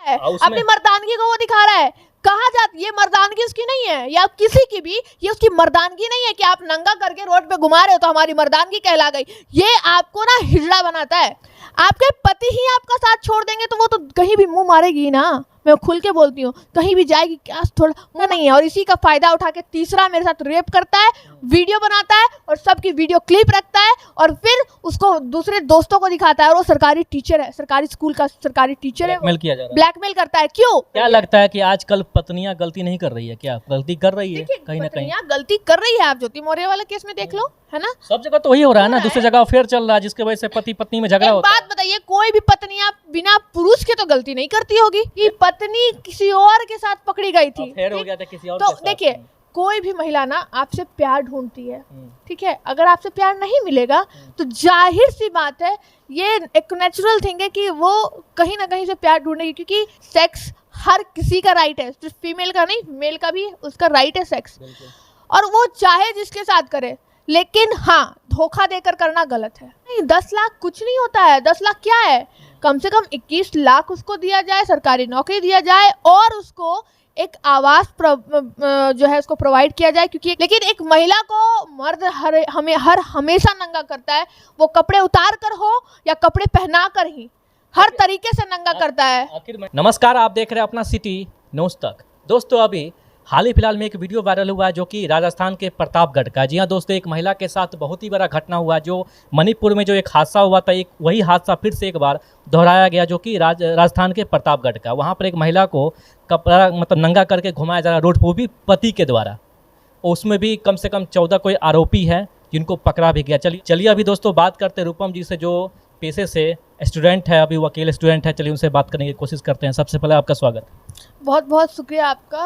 है, अपनी मर्दानगी को वो दिखा रहा है। कहा जाती ये मर्दानगी उसकी नहीं है, या किसी की भी ये उसकी मर्दानगी नहीं है कि आप नंगा करके रोड पे घुमा रहे हो तो हमारी मर्दानगी कहला गई। ये आपको ना हिजड़ा बनाता है। आपके पति ही आपका साथ छोड़ देंगे तो वो तो कहीं भी मुंह मारेगी ना, मैं खुल के बोलती हूँ, कहीं भी जाएगी, क्या थोड़ा वो नहीं है। और इसी का फायदा उठा के तीसरा मेरे साथ रेप करता है, वीडियो बनाता है और सबकी वीडियो क्लिप रखता है और फिर उसको दूसरे दोस्तों को दिखाता है। और वो सरकारी टीचर है, सरकारी स्कूल का सरकारी टीचर है, ब्लैकमेल किया जा रहा है, ब्लैकमेल करता है। क्यों? क्या लगता है कि आजकल पत्नियां गलती नहीं कर रही है? क्या गलती कर रही है? कहीं ना कहीं गलती कर रही है। आप ज्योति मौर्य वाले केस में देख लो, है ना, सब जगह तो वही हो रहा है ना। दूसरी जगह अफेयर चल रहा है जिसकी वजह से पति पत्नी में झगड़ा होता है। बात बताइए, कोई भी पत्नियां बिना पुरुष के तो गलती नहीं करती होगी। ये पत्नी किसी और के साथ पकड़ी गई थी, अफेयर हो गया था किसी और तो के साथ। देखिए, कोई भी महिला ना आपसे प्यार ढूंढती है, ठीक है। अगर आपसे प्यार नहीं मिलेगा तो जाहिर सी बात है, ये एक नेचुरल थिंग है कि वो कहीं ना कहीं से प्यार ढूंढेगी, क्योंकि सेक्स हर किसी का राइट है, सिर्फ फीमेल का नहीं, मेल का भी उसका राइट है सेक्स। और वो चाहे जिसके साथ करे, लेकिन हाँ, धोखा देकर करना गलत है। नहीं, 10 लाख कुछ नहीं होता है। 10 लाख क्या है? कम से कम 21 लाख उसको दिया जाए, सरकारी नौकरी दिया जाए और उसको एक आवास जो है उसको प्रोवाइड किया जाए। क्योंकि लेकिन एक महिला को मर्द हमेशा नंगा करता है, वो कपड़े उतार कर हो या कपड़े पहना कर ही, हर तरीके से नंगा करता है। नमस्कार, आप देख रहे हैं अपना सिटी न्यूज़ तक। दोस्तों, अभी हाल ही फिलहाल में एक वीडियो वायरल हुआ है जो कि राजस्थान के प्रतापगढ़ का। जी हाँ दोस्तों, एक महिला के साथ बहुत ही बड़ा घटना हुआ जो मणिपुर में जो एक हादसा हुआ था, एक वही हादसा फिर से एक बार दोहराया गया जो कि राजस्थान के प्रतापगढ़ का। वहाँ पर एक महिला को कपड़ा मतलब नंगा करके घुमाया जा रहा रोड पर, वो भी पति के द्वारा। उसमें भी कम से कम 14 कोई आरोपी हैं जिनको पकड़ा भी गया। चलिए अभी दोस्तों बात करते हैं रूपम जी से, जो पेशे से स्टूडेंट है, अभी वकील स्टूडेंट है। चलिए उनसे बात करने की कोशिश करते हैं। सबसे पहले आपका स्वागत। बहुत बहुत शुक्रिया आपका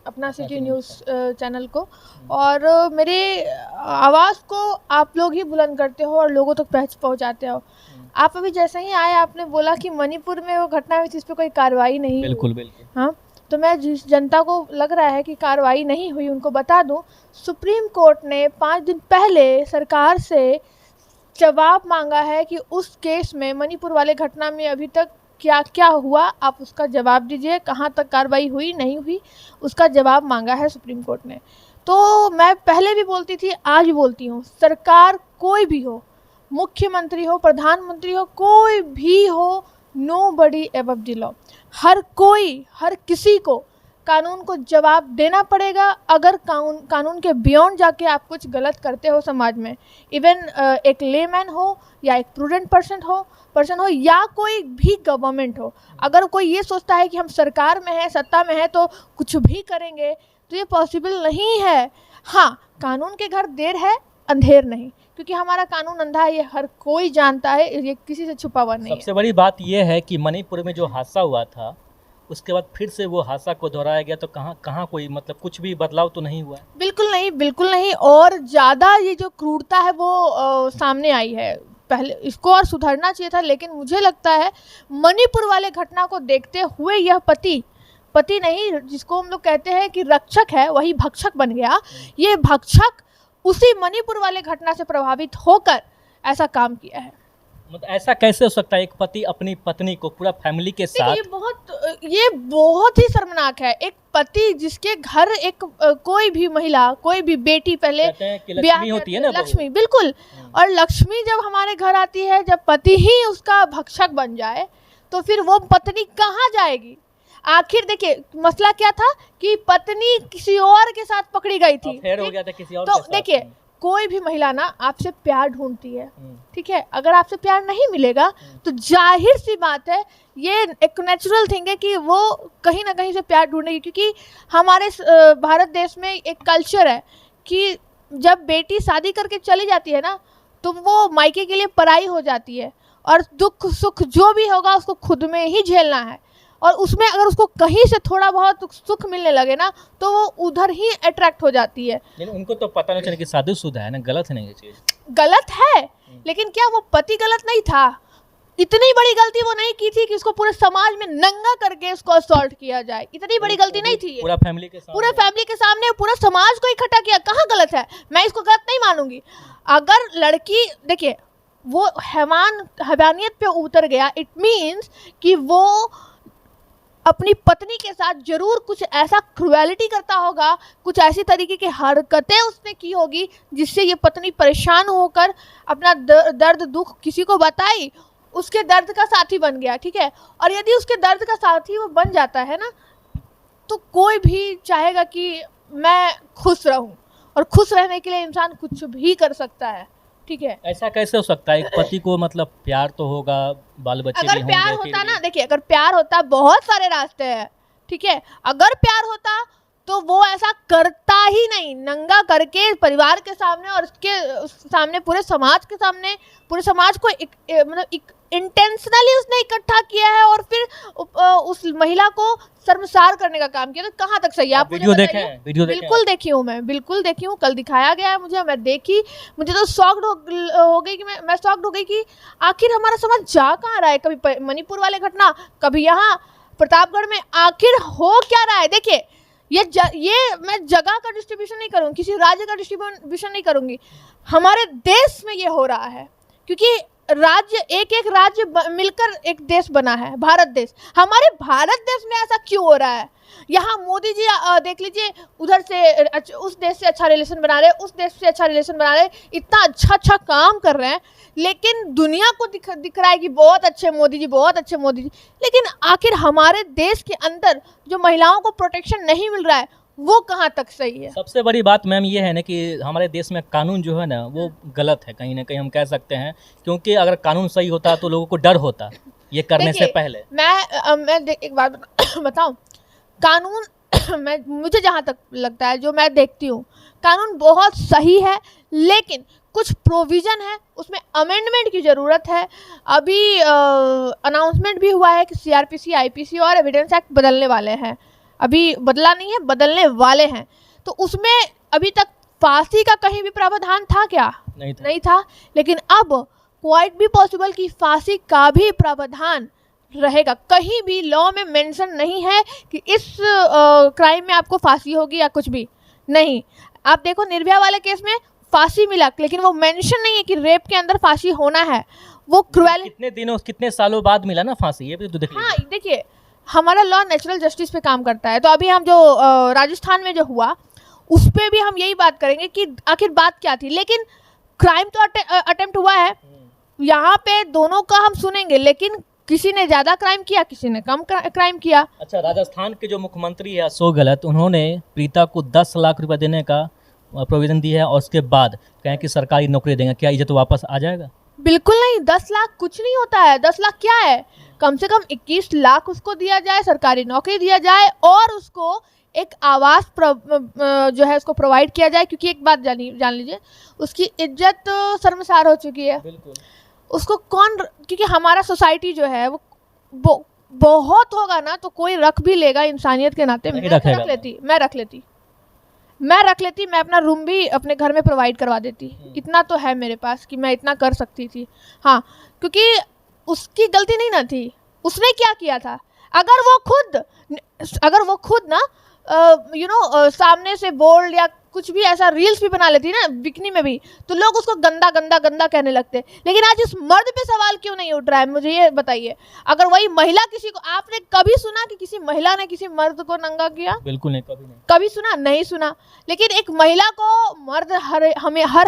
अपना सिटी न्यूज़ चैनल को, और मेरे आवाज़ को आप लोग ही बुलंद करते हो और लोगों तक पहुंचाते हो। आप अभी जैसे ही आए, आपने बोला कि मणिपुर में वो घटना हुई थी, इस पर कोई कार्रवाई नहीं हुई। बिल्कुल बिल्कुल। हाँ, तो मैं जिस जनता को लग रहा है कि कार्रवाई नहीं हुई, उनको बता दूं, सुप्रीम कोर्ट ने 5 दिन पहले सरकार से जवाब मांगा है कि उस केस में, मणिपुर वाले घटना में अभी तक क्या क्या हुआ, आप उसका जवाब दीजिए। कहाँ तक कार्रवाई हुई, नहीं हुई, उसका जवाब मांगा है सुप्रीम कोर्ट ने। तो मैं पहले भी बोलती थी, आज भी बोलती हूँ, सरकार कोई भी हो, मुख्यमंत्री हो, प्रधानमंत्री हो, कोई भी हो, नोबडी अबव द लॉ। हर कोई, हर किसी को कानून को जवाब देना पड़ेगा। अगर कानून के बियॉन्ड जाके आप कुछ गलत करते हो समाज में, इवन एक लेमैन हो या एक प्रूडेंट पर्सन हो या कोई भी गवर्नमेंट हो, अगर कोई ये सोचता है कि हम सरकार में है, सत्ता में है तो कुछ भी करेंगे, तो ये पॉसिबल नहीं है। हाँ, कानून के घर देर है, अंधेर नहीं, क्योंकि हमारा कानून अंधा है, ये हर कोई जानता है, ये किसी से छुपा हुआ नहीं है। सबसे बड़ी बात यह है कि मणिपुर में जो हादसा हुआ था, उसके बाद फिर से वो हादसा को दोहराया गया, तो कहाँ कोई मतलब कुछ भी बदलाव तो नहीं हुआ है? बिल्कुल नहीं, बिल्कुल नहीं। और ज़्यादा ये जो क्रूरता है वो सामने आई है। पहले इसको और सुधरना चाहिए था, लेकिन मुझे लगता है मणिपुर वाले घटना को देखते हुए यह पति नहीं, जिसको हम लोग कहते हैं कि रक्षक है, वही भक्षक बन गया। ये भक्षक उसी मणिपुर वाले घटना से प्रभावित होकर ऐसा काम किया है। मतलब ऐसा कैसे हो सकता है एक पति अपनी पत्नी को पूरा फैमिली के साथ? ये बहुत ही शर्मनाक है। एक पति जिसके घर एक कोई भी महिला, कोई भी बेटी, पहले लक्ष्मी होती है ना, लक्ष्मी, बिल्कुल। और लक्ष्मी जब हमारे घर आती है, जब पति ही उसका भक्षक बन जाए, तो फिर वो पत्नी कहाँ जाएगी? आखिर देखिए, मसला क्या था कि पत्नी किसी और के साथ पकड़ी गई थी, अफेयर हो गया था किसी और तो के साथ। देखिए, कोई भी महिला ना आपसे प्यार ढूंढती है, ठीक है। अगर आपसे प्यार नहीं मिलेगा तो जाहिर सी बात है, ये एक नेचुरल थिंग है कि वो कहीं ना कहीं से प्यार ढूंढेगी। क्योंकि हमारे भारत देश में एक कल्चर है कि जब बेटी शादी करके चली जाती है ना, तो वो मायके के लिए पराई हो जाती है, और दुख सुख जो भी होगा उसको खुद में ही झेलना है। और उसमें अगर उसको कहीं से थोड़ा बहुत सुख मिलने लगे ना, तो वो उधर ही अट्रैक्ट हो जाती है। लेकिन उनको तो पता नहीं चले कि शादीशुदा है ना, गलत है ना ये चीज? गलत है, लेकिन क्या वो पति गलत नहीं था? इतनी बड़ी गलती वो नहीं की थी कि उसको पूरे समाज में नंगा करके उसको असॉल्ट किया जाए। इतनी बड़ी गलती नहीं थी। पूरा फैमिली के सामने पूरा समाज को इकट्ठा किया, कहाँ गलत है? मैं इसको गलत नहीं मानूंगी। अगर लड़की, देखिए, वो हैवानियत पे उतर गया, इट मीन्स कि वो अपनी पत्नी के साथ जरूर कुछ ऐसा क्रुएलिटी करता होगा, कुछ ऐसी तरीके की हरकतें उसने की होगी जिससे ये पत्नी परेशान होकर अपना दर्द दुख किसी को बताई, उसके दर्द का साथी बन गया, ठीक है। और यदि उसके दर्द का साथी वो बन जाता है ना, तो कोई भी चाहेगा कि मैं खुश रहूं, और खुश रहने के लिए इंसान कुछ भी कर सकता है, ठीक है। ऐसा कैसे हो सकता है? एक पति को मतलब प्यार तो होगा, बाल बच्चे भी अगर होंगे, प्यार फिर होता भी- ना, देखिए अगर प्यार होता, बहुत सारे रास्ते हैं, ठीक है। अगर प्यार होता तो वो ऐसा करता ही नहीं, नंगा करके परिवार के सामने और उसके सामने पूरे समाज के सामने, पूरे समाज को मतलब इंटेंशनली उसने इकट्ठा किया है और फिर उस महिला को शर्मसार करने का काम किया। तो कहाँ तक सही है? आप मुझे वीडियो देखे बताइए। हैं? वीडियो देखे हैं? बिल्कुल देखी हूँ मैं, बिल्कुल देखी हूँ, कल दिखाया गया है मुझे, मैं देखी, मुझे तो शॉक्ड हो गई कि मैं शॉक्ड हो गई कि आखिर हमारा समाज जा कहाँ रहा है। कभी मणिपुर वाले घटना, कभी यहाँ प्रतापगढ़ में, आखिर हो क्या रहा है? देखिए ये मैं जगह का डिस्ट्रीब्यूशन नहीं करूँगी, किसी राज्य का डिस्ट्रीब्यूशन नहीं करूँगी, हमारे देश में ये हो रहा है, क्योंकि राज्य एक एक राज्य मिलकर एक देश बना है, भारत देश। हमारे भारत देश में ऐसा क्यों हो रहा है? यहाँ मोदी जी देख लीजिए, उधर से उस देश से अच्छा रिलेशन बना रहे, उस देश से अच्छा रिलेशन बना रहे, इतना अच्छा काम कर रहे हैं, लेकिन दुनिया को दिख रहा है कि बहुत अच्छे मोदी जी, बहुत अच्छे मोदी जी। लेकिन आखिर हमारे देश के अंदर जो महिलाओं को प्रोटेक्शन नहीं मिल रहा है, वो कहाँ तक सही है? सबसे बड़ी बात मैम ये है ना कि हमारे देश में कानून जो है ना वो गलत है, कहीं ना कहीं हम कह सकते हैं, क्योंकि अगर कानून सही होता तो लोगों को डर होता ये करने से पहले। मैं एक बात बताऊं, कानून मुझे जहाँ तक लगता है, जो मैं देखती हूँ, कानून बहुत सही है, लेकिन कुछ प्रोविज़न है उसमें अमेंडमेंट की ज़रूरत है। अभी अनाउंसमेंट भी हुआ है कि सीआरपीसी, आईपीसी और एविडेंस एक्ट बदलने वाले हैं। अभी बदला नहीं है, बदलने वाले हैं। तो उसमें अभी तक फांसी का कहीं भी प्रावधान था क्या? नहीं था। लेकिन अब क्वाइट भी पॉसिबल कि फांसी का भी प्रावधान रहेगा। कहीं भी लॉ में मेंशन नहीं है कि इस क्राइम में आपको फांसी होगी या कुछ भी नहीं। आप देखो निर्भया वाले केस में फांसी मिला, लेकिन वो मेंशन नहीं है कि रेप के अंदर फांसी होना है। वो क्रूएल कितने दिनों, कितने सालों बाद मिला ना फांसी, ये भी तो देखिए। हाँ देखिए, हमारा लॉ नेचुरल जस्टिस पे काम करता है। तो अभी हम जो राजस्थान में जो हुआ उस पर भी हम यही बात करेंगे कि आखिर बात क्या थी। लेकिन क्राइम तो अटेम्प्ट हुआ है, यहाँ पे दोनों का हम सुनेंगे, लेकिन किसी ने ज़्यादा क्राइम किया, किसी ने कम क्राइम किया। अच्छा, राजस्थान के जो मुख्यमंत्री है अशोक गहलोत, उन्होंने प्रीता को 10 लाख रुपए देने का प्रोविजन दिया है और उसके बाद कहें कि सरकारी नौकरी देंगे। क्या इज्जत वापस आ जाएगा? बिल्कुल नहीं, 10 लाख कुछ नहीं होता है। 10 लाख क्या है? कम से कम 21 लाख उसको दिया जाए, सरकारी नौकरी दिया जाए और उसको एक आवास जो है उसको प्रोवाइड किया जाए। क्योंकि एक बात जान लीजिए, उसकी इज्जत तो शर्मसार हो चुकी है। बिल्कुल। उसको क्योंकि हमारा सोसाइटी जो है वो बहुत होगा ना तो कोई रख भी लेगा इंसानियत के नाते। मैं रख लेती, मैं अपना रूम भी अपने घर में प्रोवाइड करवा देती। इतना तो है मेरे पास कि मैं इतना कर सकती थी। हाँ, क्योंकि उसकी गलती नहीं ना थी। उसने क्या किया था? अगर वो खुद ना सामने से बोल्ड या कुछ भी ऐसा रील्स भी बना लेती ना बिकनी में भी, तो लोग उसको गंदा गंदा गंदा कहने लगते। लेकिन आज इस मर्द पे सवाल क्यों नहीं उठ रहा है? मुझे ये बताइए। अगर वही महिला किसी को, आपने कभी सुना कि किसी महिला ने किसी मर्द को नंगा किया? बिल्कुल नहीं, कभी नहीं। कभी सुना? नहीं सुना। लेकिन एक महिला को मर्द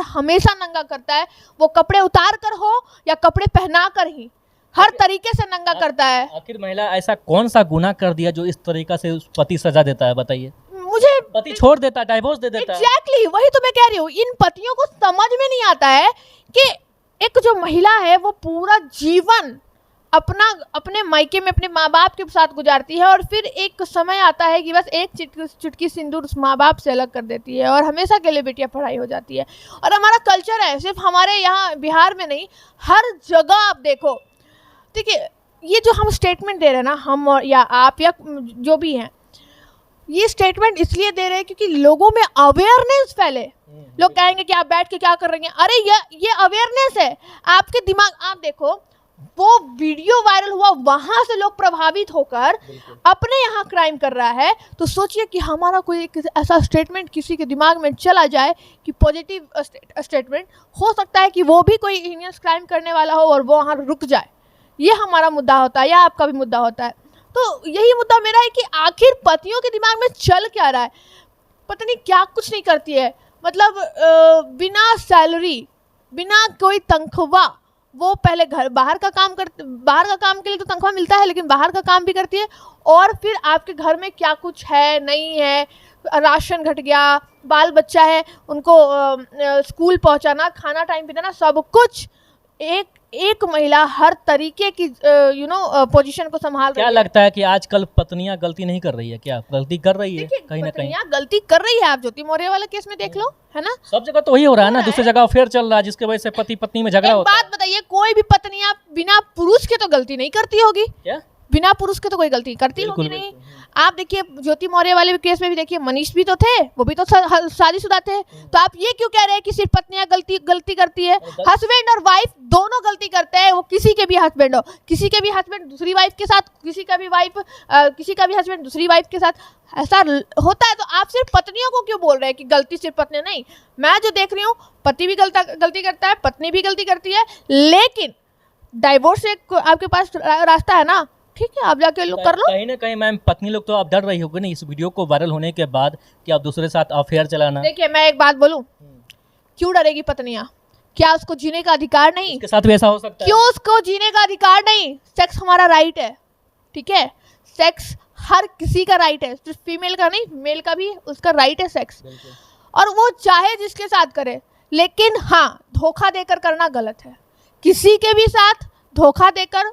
हमेशा नंगा करता है, वो कपड़े उतार कर हो या कपड़े पहना कर ही, हर तरीके से नंगा करता है। आखिर महिला ऐसा कौन सा गुनाह कर दिया जो इस तरीका से उस पति सजा देता है? बताइए। मुझे पति छोड़ देता है, डाइवोर्स दे देता है। एग्जैक्टली वही तो मैं कह रही हूँ। इन पतियों को समझ में नहीं आता है कि एक जो महिला है वो पूरा जीवन अपने मायके में अपने माँ बाप के साथ गुजारती है और फिर एक समय आता है कि बस एक चुटकी सिंदूर उस माँ बाप से अलग कर देती है और हमेशा के लिए बेटियां पढ़ाई हो जाती है। और हमारा कल्चर है, सिर्फ हमारे यहाँ बिहार में नहीं, हर जगह आप देखो। ठीक है, ये जो हम स्टेटमेंट दे रहे हैं ना, हम और या आप या जो भी हैं, ये स्टेटमेंट इसलिए दे रहे हैं क्योंकि लोगों में अवेयरनेस फैले। लोग कहेंगे कि आप बैठ के क्या कर रही हैं? अरे ये अवेयरनेस है आपके दिमाग। आप देखो, वो वीडियो वायरल हुआ, वहां से लोग प्रभावित होकर अपने यहाँ क्राइम कर रहा है। तो सोचिए कि हमारा कोई एक ऐसा स्टेटमेंट किसी के दिमाग में चला जाए कि पॉजिटिव स्टेटमेंट, हो सकता है कि वो भी कोई हीनियस क्राइम करने वाला हो और वो वहाँ रुक जाए। ये हमारा मुद्दा होता है या आपका भी मुद्दा होता है। तो यही मुद्दा मेरा है कि आखिर पतियों के दिमाग में चल क्या रहा है। पत्नी क्या कुछ नहीं करती है, मतलब बिना सैलरी, बिना कोई तनख्वाह, वो पहले बाहर का काम के लिए तो तनख्वाह मिलता है, लेकिन बाहर का काम भी करती है। और फिर आपके घर में क्या कुछ है नहीं है, राशन घट गया, बाल बच्चा है, उनको स्कूल पहुंचाना, खाना टाइम पे देना, सब कुछ एक महिला हर तरीके की पोजीशन को संभाल रही है। क्या लगता है कि आजकल पत्नियां गलती नहीं कर रही है? क्या गलती कर रही है? कहीं ना कहीं पत्नियां गलती कर रही है। आप ज्योति मौर्य वाले केस में देख लो, है ना, सब जगह तो वही हो रहा है ना। दूसरी जगह अफेयर चल रहा है जिसकी वजह से पति पत्नी में झगड़ा होता है। बात बताइए, कोई भी पत्नियां बिना पुरुष के तो गलती नहीं करती होगी। क्या बिना पुरुष के तो कोई गलती करती होगी नहीं। आप देखिए ज्योति मौर्य वाले केस में भी देखिए, मनीष भी तो थे, वो भी तो शादीशुदा थे। तो आप ये क्यों कह रहे हैं कि सिर्फ पत्नियां गलती करती है? हस्बैंड और वाइफ दोनों गलती करते हैं। वो किसी के भी हस्बैंड हो, किसी के भी हस्बैंड दूसरी वाइफ के साथ, किसी का भी हस्बैंड दूसरी वाइफ के साथ, ऐसा होता है। तो आप सिर्फ पत्नियों को क्यों बोल रहे हैं कि गलती सिर्फ पत्नी? नहीं, मैं जो देख रही हूँ, पति भी गलती करता है, पत्नी भी गलती करती है, लेकिन डाइवोर्स एक आपके पास रास्ता है ना, ठीक है, आप जाके लोग कर लो। कहीं ना कहीं मैम पत्नी लोग तो आप डर रही होगी ना इस वीडियो को वायरल होने के बाद कि आप दूसरे साथ अफेयर चलाना। देखिए मैं एक बात बोलूं, क्यों डरेगी पत्नियां? क्या उसको जीने का अधिकार नहीं? उसके साथ भी ऐसा हो सकता है। क्यों उसको जीने का अधिकार नहीं? सेक्स हमारा राइट है, ठीक है, सेक्स हर किसी का राइट है, सिर्फ फीमेल का नहीं, मेल का भी उसका राइट है सेक्स। और वो चाहे जिसके साथ करे, लेकिन हाँ, धोखा देकर करना गलत है। किसी के भी साथ धोखा देकर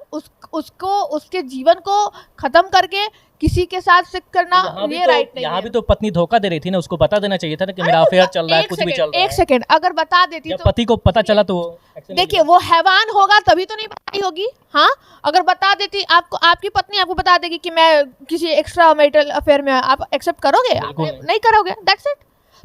उसको उसके जीवन को खत्म करके किसी के साथ सेक्स करना ये राइट नहीं है। यहाँ भी तो पत्नी धोखा दे रही थी ना, उसको बता देना चाहिए था ना कि मेरा अफेयर चल रहा है, कुछ भी चल रहा है। एक सेकंड, अगर बता देती तो पति को पता चला तो देखिए वो हैवान होगा तभी तो नहीं बताई होगी। हाँ, अगर बता देती, आपको आपकी पत्नी आपको बता देगी कि मैं किसी एक्स्ट्रा मैरिटल अफेयर में, आप एक्सेप्ट करोगे? नहीं करोगे, दैट्स इट।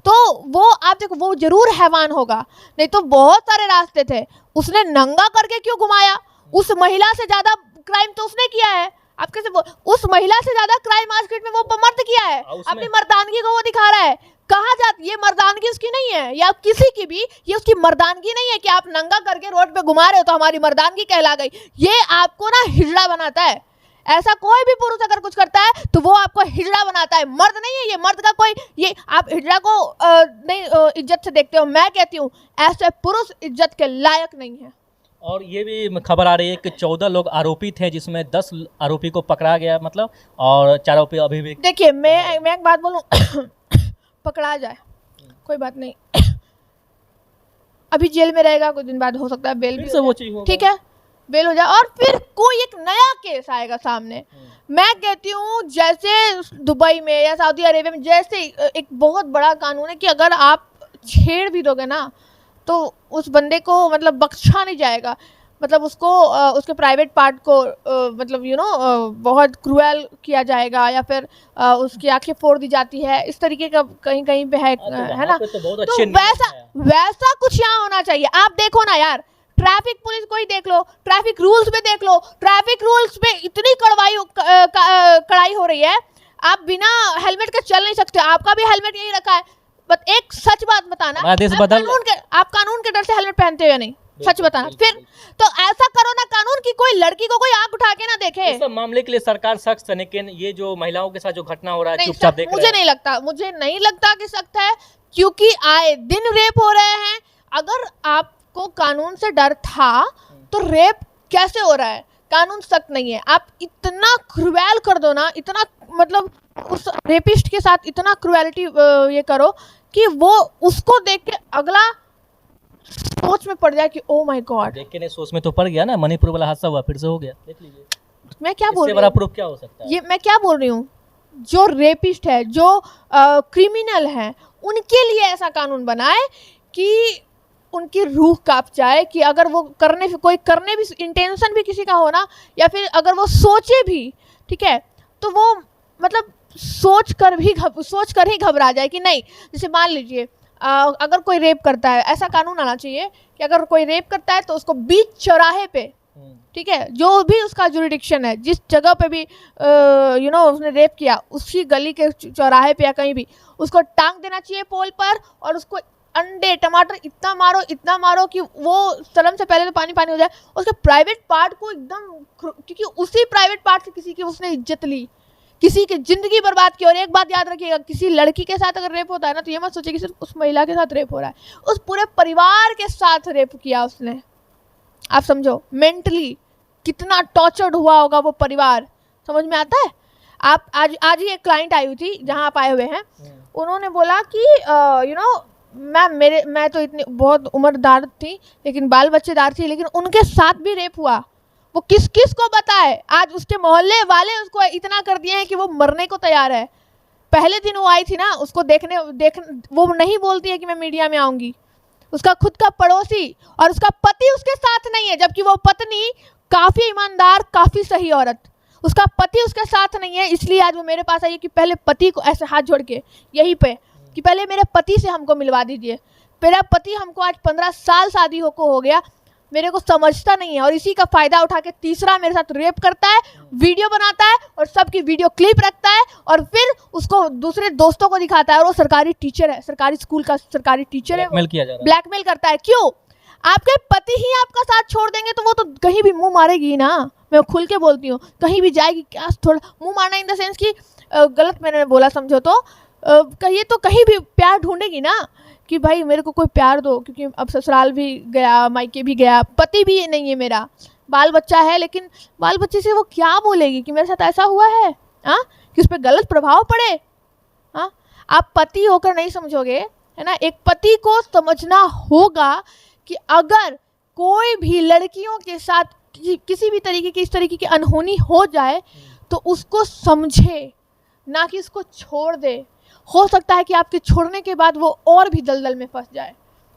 तो वो आप देखो, वो जरूर हैवान होगा, नहीं तो बहुत सारे रास्ते थे। उसने नंगा करके क्यों घुमाया? उस महिला से ज्यादा क्राइम तो उसने किया है। आप कैसे उस महिला से ज्यादा क्राइम मार्केट में वो मर्द किया है। अपनी मर्दानगी को वो दिखा रहा है। कहा जाती ये मर्दानगी उसकी नहीं है, या किसी की भी ये उसकी मर्दानगी नहीं है कि आप नंगा करके रोड पे घुमा रहे हो तो हमारी मर्दानगी कहला गई। ये आपको ना हिजड़ा बनाता है। ऐसा कोई भी पुरुष अगर कुछ करता है तो वो आपको हिजड़ा बनाता है, मर्द नहीं है ये। मर्द का कोई, ये आप हिजड़ा को नहीं इज्जत से देखते हो। मैं कहती हूँ ऐसे पुरुष इज्जत के लायक नहीं है। और ये भी खबर आ रही है कि 14 लोग आरोपी थे, जिसमें 10 आरोपी को पकड़ा गया, मतलब, और 4 आरोपी अभी भी। देखिए मैं एक बात बोलूं, पकड़ा जाए कोई बात नहीं, अभी जेल में रहेगा, कुछ दिन बाद हो सकता है बेल भी हो जाए, ठीक है, बेल हो जाए, और फिर कोई एक नया केस आएगा सामने। मैं कहती हूँ जैसे दुबई में या सऊदी अरेबिया में जैसे एक बहुत बड़ा कानून है कि अगर आप छेड़ भी दोगे ना तो उस बंदे को मतलब बख्शा नहीं जाएगा। मतलब उसको उसके प्राइवेट पार्ट को मतलब बहुत क्रूएल किया जाएगा, या फिर उसकी आंखें फोड़ दी जाती है, इस तरीके का कहीं कहीं पे है ना। तो वैसा कुछ यहाँ होना चाहिए। आप देखो ना यार, ट्रैफिक पुलिस को ही देख लो, ट्रैफिक रूल्स में देख लो, ट्रैफिक रूल्स पे इतनी कड़ाई हो रही है, आप बिना हेलमेट के चल नहीं सकते। आपका भी हेलमेट यही रखा है। बट एक सच बात बताना, आप कानून के डर से हेलमेट पहनते हो या नहीं? सच बताना। फिर तो ऐसा करो ना कानून की कोई लड़की को कोई आंख उठा के ना देखे। इस मामले के लिए सरकार सख्त है, लेकिन ये जो महिलाओं के साथ जो घटना हो रहा है चुपचाप देख रहे हैं। मुझे नहीं लगता कि सख्त है, क्योंकि आए दिन रेप हो रहे हैं। अगर आपको कानून से डर था तो रेप कैसे हो रहा है? कानून सख्त नहीं है, आप इतना क्रूएल कर दो ना, इतना मतलब उस रेपिस्ट के साथ इतना क्रूएलिटी ये करो कि वो उसको देख के अगला सोच में पड़ जाए कि ओ माय गॉड। देख के नहीं, सोच में तो पड़ गया ना। मणिपुर वाला हादसा हुआ, फिर से हो गया, देख लीजिए। मैं क्या बोल रही हूँ, इससे बड़ा प्रूफ क्या हो सकता है? ये मैं क्या बोल रही हूँ, जो रेपिस्ट है, जो क्रिमिनल है, उनके लिए ऐसा कानून बनाए कि उनकी रूह कांप जाए कि अगर वो कोई करने भी इंटेंशन भी किसी का हो ना, या फिर अगर वो सोचे भी, ठीक है, तो वो मतलब सोच कर ही घबरा जाए कि नहीं। जैसे मान लीजिए अगर कोई रेप करता है, ऐसा कानून आना चाहिए कि अगर कोई रेप करता है तो उसको बीच चौराहे पे ठीक है, जो भी उसका जुरिडिक्शन है, जिस जगह पे भी उसने रेप किया, उसी गली के चौराहे पे या कहीं भी उसको टांग देना चाहिए पोल पर, और उसको अंडे टमाटर इतना मारो कि वो शर्म से पहले तो पानी पानी हो जाए। उसके प्राइवेट पार्ट को एकदम, क्योंकि उसी प्राइवेट पार्ट से किसी की उसने इज्जत ली, किसी की जिंदगी बर्बाद की। और एक बात याद रखिएगा, किसी लड़की के साथ अगर रेप होता है ना, तो ये मत सोचिए कि सिर्फ उस महिला के साथ रेप हो रहा है, उस पूरे परिवार के साथ रेप किया उसने। आप समझो मेंटली कितना टॉर्चर्ड हुआ होगा वो परिवार, समझ में आता है? आप आज ही एक क्लाइंट आई हुई थी जहाँ आप आए हुए हैं, उन्होंने बोला कि मैं तो इतनी बहुत उम्रदार थी, लेकिन बाल बच्चेदार थी, लेकिन उनके साथ भी रेप हुआ। वो किस किस को बताए? आज उसके मोहल्ले वाले उसको इतना कर दिए हैं कि वो मरने को तैयार है। पहले दिन वो आई थी ना, उसको देखने वो नहीं बोलती है कि मैं मीडिया में आऊँगी। उसका खुद का पड़ोसी और उसका पति उसके साथ नहीं है, जबकि वो पत्नी काफ़ी ईमानदार, काफ़ी सही औरत, उसका पति उसके साथ नहीं है। इसलिए आज वो मेरे पास आई है कि पहले पति को ऐसे हाथ जोड़ के यहीं पे कि पहले मेरे पति से हमको मिलवा दीजिए। मेरा पति हमको आज 15 साल शादी हो गया, मेरे को समझता नहीं है, और इसी का फ़ायदा उठा के तीसरा मेरे साथ रेप करता है, वीडियो बनाता है और सबकी वीडियो क्लिप रखता है, और फिर उसको दूसरे दोस्तों को दिखाता है। और वो सरकारी टीचर है, सरकारी स्कूल का सरकारी टीचर है, ब्लैकमेल करता है। क्यों? आपके पति ही आपका साथ छोड़ देंगे तो वो तो कहीं भी मुंह मारेगी ना, मैं खुल के बोलती हूँ, कहीं भी जाएगी। क्या थोड़ा मुंह मारना इन द सेंस कि गलत मैंने बोला समझो तो, कहिए तो कहीं भी प्यार ढूंढेगी ना कि भाई मेरे को कोई प्यार दो, क्योंकि अब ससुराल भी गया, मायके भी गया, पति भी नहीं है मेरा, बाल बच्चा है, लेकिन बाल बच्चे से वो क्या बोलेगी कि मेरे साथ ऐसा हुआ है, हाँ, कि उस पर गलत प्रभाव पड़े। हाँ, आप पति होकर नहीं समझोगे, है ना। एक पति को समझना होगा कि अगर कोई भी लड़कियों के साथ किसी भी तरीके की इस तरीके की अनहोनी हो जाए तो उसको समझे, ना कि उसको छोड़ दे। हो सकता है कि आपके छोड़ने के बाद वो और भी दलदल में फंस जाए,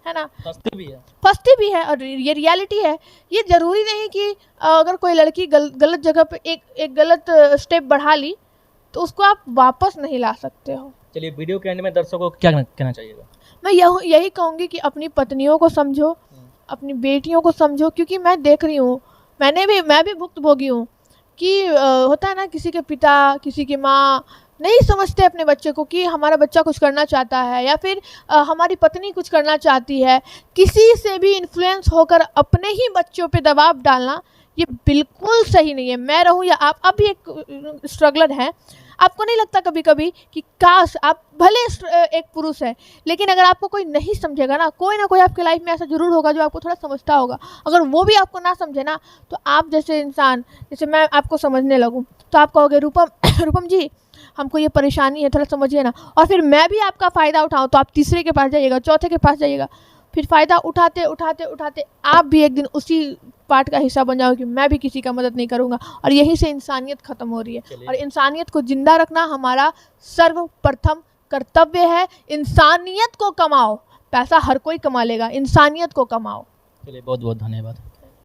है ना। फंसती भी है और ये रियलिटी है। ये ज़रूरी नहीं कि अगर कोई लड़की गलत जगह पे एक गलत स्टेप बढ़ा ली तो उसको आप वापस नहीं ला सकते हो। चलिए, वीडियो के एंड में दर्शकों को क्या कहना चाहिएगा? मैं यही कहूँगी कि अपनी पत्नियों को समझो, अपनी बेटियों को समझो, क्योंकि मैं देख रही हूँ, मैं भी भुक्तभोगी हूँ कि होता है ना, किसी के पिता, किसी की माँ नहीं समझते अपने बच्चे को कि हमारा बच्चा कुछ करना चाहता है, या फिर हमारी पत्नी कुछ करना चाहती है। किसी से भी इन्फ्लुएंस होकर अपने ही बच्चों पे दबाव डालना ये बिल्कुल सही नहीं है। मैं रहूँ या आप भी एक स्ट्रगलर हैं, आपको नहीं लगता कभी कभी कि काश आप भले एक पुरुष है, लेकिन अगर आपको कोई नहीं समझेगा ना कोई आपके लाइफ में ऐसा जरूर होगा जो आपको थोड़ा समझता होगा। अगर वो भी आपको ना समझे ना, तो आप जैसे इंसान, जैसे मैं आपको समझने लगूँ तो आप कहोगे रूपम जी हमको ये परेशानी है, थोड़ा समझिए ना, और फिर मैं भी आपका फ़ायदा उठाऊँ तो आप तीसरे के पास जाइएगा, चौथे के पास जाइएगा, फिर फ़ायदा उठाते उठाते उठाते आप भी एक दिन उसी पार्ट का हिस्सा बन जाओगे कि मैं भी किसी का मदद नहीं करूँगा, और यहीं से इंसानियत ख़त्म हो रही है। और इंसानियत को ज़िंदा रखना हमारा सर्वप्रथम कर्तव्य है। इंसानियत को कमाओ, पैसा हर कोई कमा लेगा, इंसानियत को कमाओ। चलिए, बहुत बहुत धन्यवाद।